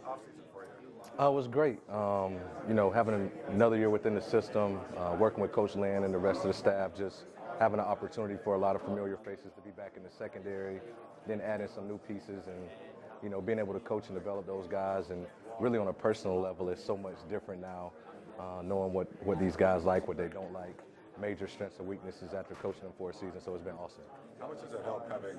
offseason for you? It was great. Having another year within the system, working with Coach Land and the rest of the staff, just having an opportunity for a lot of familiar faces to be back in the secondary, then adding some new pieces and, being able to coach and develop those guys. And really on a personal level, it's so much different now, knowing what these guys like, what they don't like, major strengths and weaknesses after coaching them for a season. So it's been awesome. How much does it help having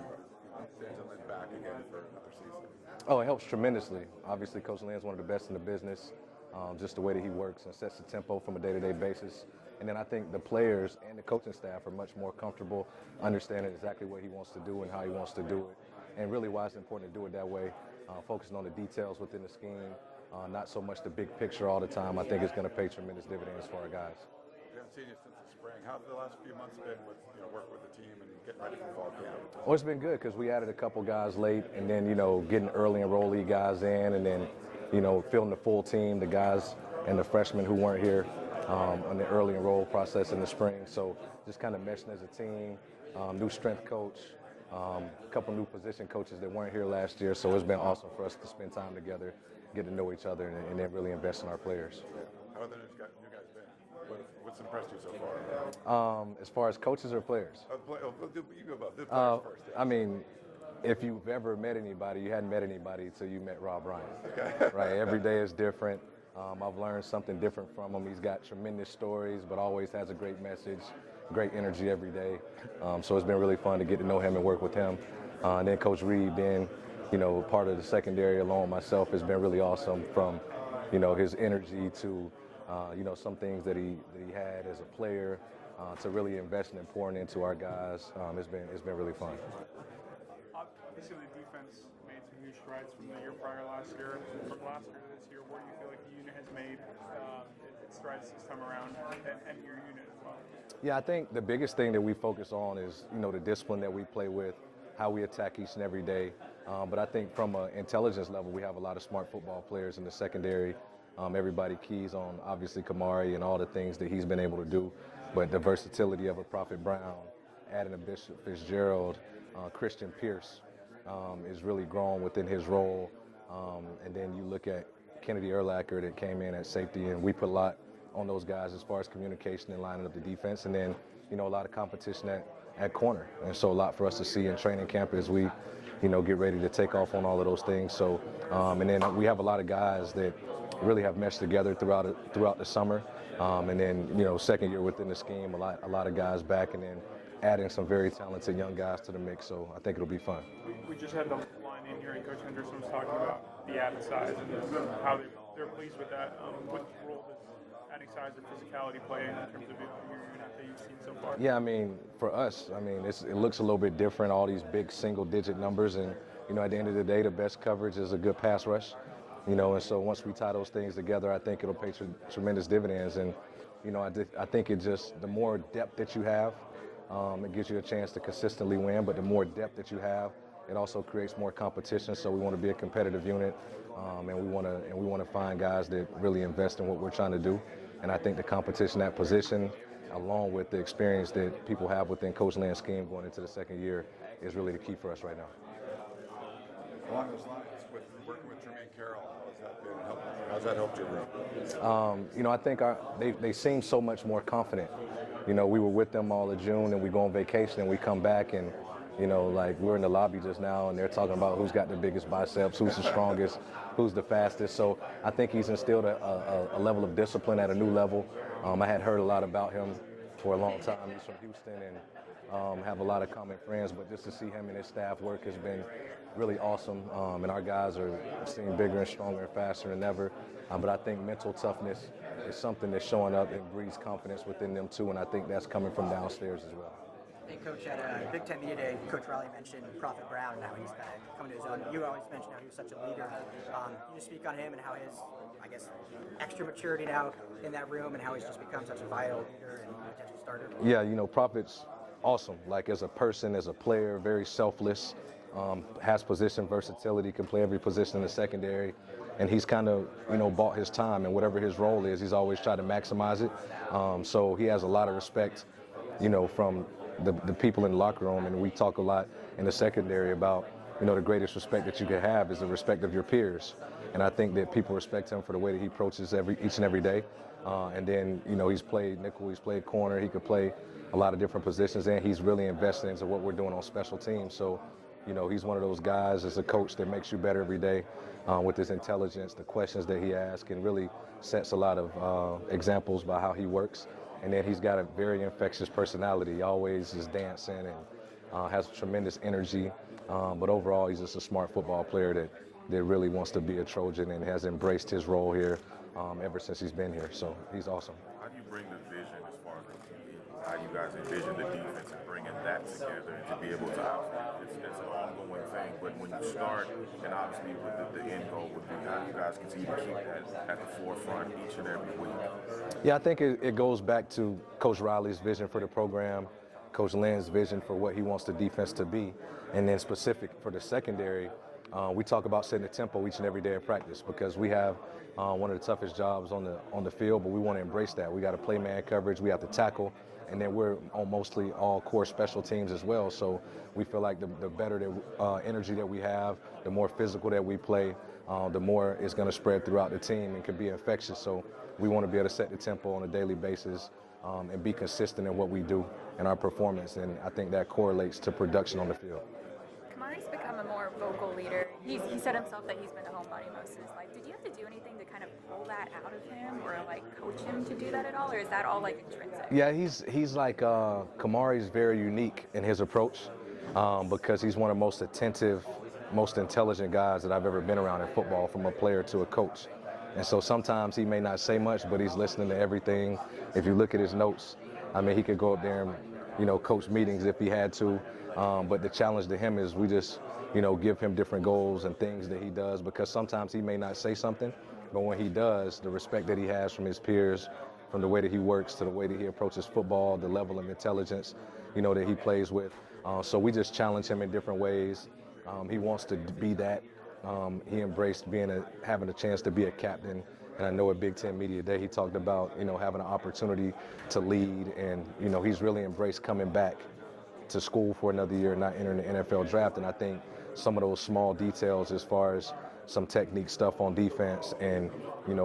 Stanton back again for another season? Oh, it helps tremendously. Obviously, Coach Land's one of the best in the business, just the way that he works and sets the tempo from a day-to-day basis. And then I think the players and the coaching staff are much more comfortable understanding exactly what he wants to do and how he wants to do it, and really why it's important to do it that way, focusing on the details within the scheme, not so much the big picture all the time. I think it's going to pay tremendous dividends for our guys. We haven't seen you since the spring. How's the last few months been with working with the team and getting ready for fall camp? Well, it's been good because we added a couple guys late, and then getting early enrollee guys in, and then filling the full team, the guys and the freshmen who weren't here on the early enroll process in the spring. So just kind of meshing as a team, new strength coach, a couple new position coaches that weren't here last year. So it's been awesome for us to spend time together, get to know each other, and then really invest in our players. How have the new guys been? What's impressed you so far? As far as coaches or players? You go about the players first. I mean, if you've ever met anybody, you hadn't met anybody until you met Rob Ryan. Okay. Right? Every day is different. I've learned something different from him. He's got tremendous stories, but always has a great message, great energy every day. So it's been really fun to get to know him and work with him. And then Coach Reed, part of the secondary along with myself, has been really awesome from, his energy to, some things that he had as a player, to really investing and pouring into our guys. It's been really fun. Obviously, the defense made some huge strides from the year prior last year. From last year to this year, where do you feel like the unit has made its strides this time around, and your unit as well? Yeah, I think the biggest thing that we focus on is, the discipline that we play with, how we attack each and every day. But I think from an intelligence level, we have a lot of smart football players in the secondary. Everybody keys on, obviously, Kamari and all the things that he's been able to do. But the versatility of a Prophet Brown, adding a Bishop Fitzgerald, Christian Pierce is really grown within his role. And then you look at Kennedy Urlacher that came in at safety, and we put a lot on those guys as far as communication and lining up the defense. And then, a lot of competition at corner. And so a lot for us to see in training camp as we, get ready to take off on all of those things. So, and then we have a lot of guys that really have meshed together throughout the summer. And then, second year within the scheme, a lot of guys back, and then adding some very talented young guys to the mix. So I think it'll be fun. We just had the line in here, and Coach Henderson was talking about the added size and how they're pleased with that. What role does adding size or physicality play in terms of your unit that you've seen so far? Yeah, I mean, for us, it looks a little bit different, all these big single-digit numbers. And, at the end of the day, the best coverage is a good pass rush. And so once we tie those things together, I think it'll pay tremendous dividends. And, I think it just, the more depth that you have, it gives you a chance to consistently win. But the more depth that you have, it also creates more competition. So we want to be a competitive unit, and we want to find guys that really invest in what we're trying to do. And I think the competition at position, along with the experience that people have within Coach Land's scheme going into the second year, is really the key for us right now. Along those lines, with working with Jermaine Carroll, how's that helped you? I think they seem so much more confident. We were with them all of June, and we go on vacation, and we come back, and we're in the lobby just now, and they're talking about who's got the biggest biceps, who's the strongest, who's the fastest. So I think he's instilled a level of discipline at a new level. I had heard a lot about him for a long time. He's from Houston and have a lot of common friends, but just to see him and his staff work has been really awesome. And our guys are seeing bigger and stronger and faster than ever. But I think mental toughness is something that's showing up and breeds confidence within them too, and I think that's coming from downstairs as well. Hey, Coach, at Big Ten Media Day, Coach Riley mentioned Prophet Brown and how he's kind of coming to his own. You always mentioned how he was such a leader. Can you speak on him and how his, extra maturity now in that room and how he's just become such a vital leader and potential starter? Yeah, Prophet's awesome. As a person, as a player, very selfless, has position versatility, can play every position in the secondary. And he's kind of, bought his time, and whatever his role is, he's always tried to maximize it. So he has a lot of respect, from the people in the locker room, and we talk a lot in the secondary about, the greatest respect that you can have is the respect of your peers. And I think that people respect him for the way that he approaches each and every day. And then, he's played nickel, he's played corner, he could play a lot of different positions, and he's really invested into what we're doing on special teams. So, he's one of those guys as a coach that makes you better every day with his intelligence, the questions that he asks, and really sets a lot of examples by how he works. And then he's got a very infectious personality. He always is dancing and has tremendous energy. But overall, he's just a smart football player that really wants to be a Trojan and has embraced his role here ever since he's been here. So he's awesome. How do you bring the vision as far as how you guys envision the defense and bringing that together and to be able to, obviously, it's an ongoing thing, but when you start, and obviously with the end goal would be how you guys continue to keep that at the forefront each and every week? Yeah, I think it goes back to Coach Riley's vision for the program, Coach Lynn's vision for what he wants the defense to be, and then specific for the secondary, we talk about setting the tempo each and every day of practice because we have one of the toughest jobs on the field, but we want to embrace that. We got to play man coverage, we have to tackle, and then we're on mostly all core special teams as well. So we feel like the better energy that we have, the more physical that we play, the more it's going to spread throughout the team and can be infectious. So we want to be able to set the tempo on a daily basis and be consistent in what we do in our performance, and I think that correlates to production on the field. Kamari's become a more vocal leader. He said himself that he's been a homebody most of his life. Did you have to do anything to kind of pull that out of him or like coach him to do that at all, or is that all like intrinsic? Yeah, he's like Kamari's very unique in his approach because he's one of the most attentive, most intelligent guys that I've ever been around in football, from a player to a coach. And so sometimes he may not say much, but he's listening to everything. If you look at his notes, I mean, he could go up there and, coach meetings if he had to. But the challenge to him is we just, give him different goals and things that he does, because sometimes he may not say something, but when he does, the respect that he has from his peers, from the way that he works to the way that he approaches football, the level of intelligence, that he plays with. So we just challenge him in different ways. He wants to be that. He embraced having a chance to be a captain. And I know at Big Ten Media Day, he talked about, having an opportunity to lead. And, he's really embraced coming back to school for another year, not entering the NFL draft. And I think some of those small details as far as some technique stuff on defense and,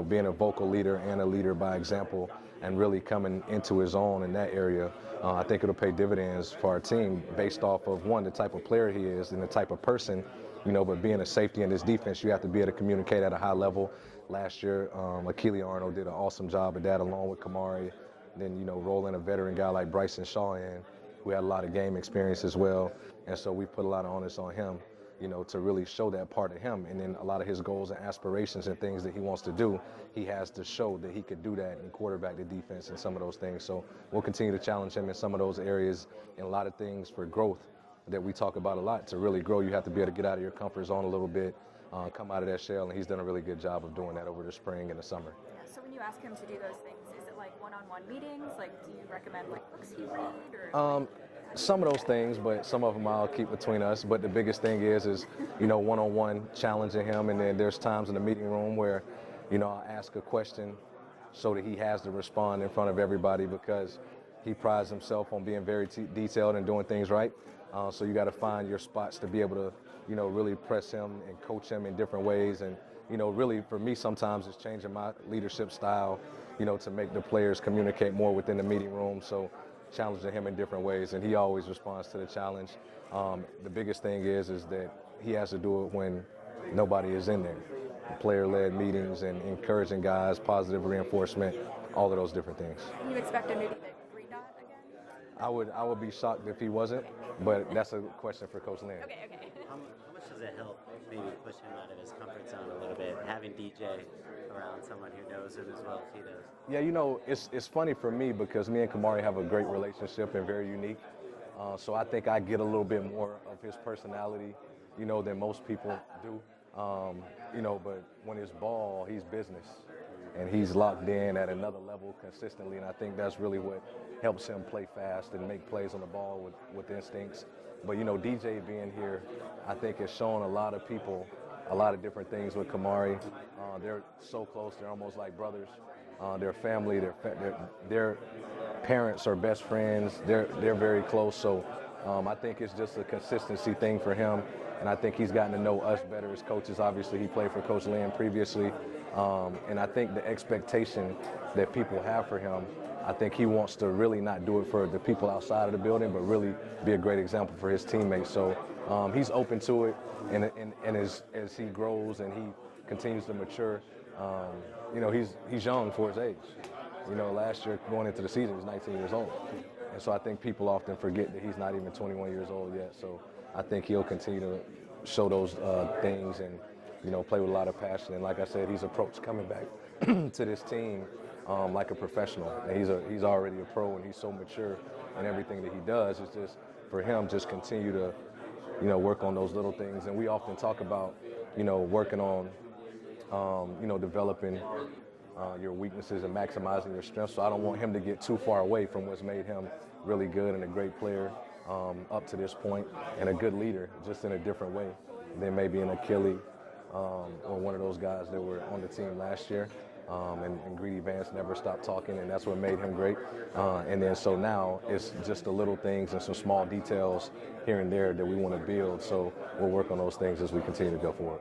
being a vocal leader and a leader by example and really coming into his own in that area, I think it'll pay dividends for our team based off of, one, the type of player he is and the type of person, but being a safety in this defense, you have to be able to communicate at a high level. Last year, Akili Arnold did an awesome job of that along with Kamari. Then, rolling a veteran guy like Bryson Shaw in, who had a lot of game experience as well. And so we put a lot of onus on him, to really show that part of him. And then a lot of his goals and aspirations and things that he wants to do, he has to show that he could do that and quarterback the defense and some of those things. So we'll continue to challenge him in some of those areas and a lot of things for growth that we talk about a lot. To really grow, you have to be able to get out of your comfort zone a little bit, come out of that shell, and he's done a really good job of doing that over the spring and the summer. Yeah, so when you ask him to do those things, is it like one-on-one meetings? Like, do you recommend like books he read, or? Some of those things, but some of them I'll keep between us. But the biggest thing is one-on-one challenging him, and then there's times in the meeting room where, I'll ask a question so that he has to respond in front of everybody, because he prides himself on being very detailed and doing things right. So you got to find your spots to be able to, really press him and coach him in different ways. And, really for me sometimes it's changing my leadership style, to make the players communicate more within the meeting room. So challenging him in different ways, and he always responds to the challenge. The biggest thing is that he has to do it when nobody is in there. Player-led meetings and encouraging guys, positive reinforcement, all of those different things. Can you expect him to do the green dot again? I would be shocked if he wasn't, but that's a question for Coach Lynn. Okay. How much does it help maybe push him out of his comfort zone a little bit, having DJ around someone who knows him as well as he does? Yeah, it's funny for me because me and Kamari have a great relationship and very unique. So I think I get a little bit more of his personality, than most people do. But when it's ball, he's business. And he's locked in at another level consistently, and I think that's really what helps him play fast and make plays on the ball with instincts. But, DJ being here, I think has shown a lot of people a lot of different things with Kamari. They're so close. They're almost like brothers. Their family, their parents are best friends. They're very close. So I think it's just a consistency thing for him. and I think he's gotten to know us better as coaches. Obviously, he played for Coach Lynn previously, and I think the expectation that people have for him, I think he wants to really not do it for the people outside of the building, but really be a great example for his teammates. So he's open to it, and as he grows and he continues to mature, you know, he's young for his age. You know, last year going into the season, he was 19 years old. And so I think people often forget that he's not even 21 years old yet. So I think he'll continue to show those things and, you know, play with a lot of passion. And like I said, he's approached coming back to this team like a professional. And he's already a pro, and he's so mature in everything that he does. It's just for him, just continue to, you know, work on those little things. And we often talk about, you know, working on, you know, developing your weaknesses and maximizing your strengths. So I don't want him to get too far away from what's made him really good and a great player up to this point, and a good leader, just in a different way than maybe an Achilles or one of those guys that were on the team last year. And Greedy Vance never stopped talking, and that's what made him great. And then so now it's just the little things and some small details here and there that we want to build. So we'll work on those things as we continue to go forward.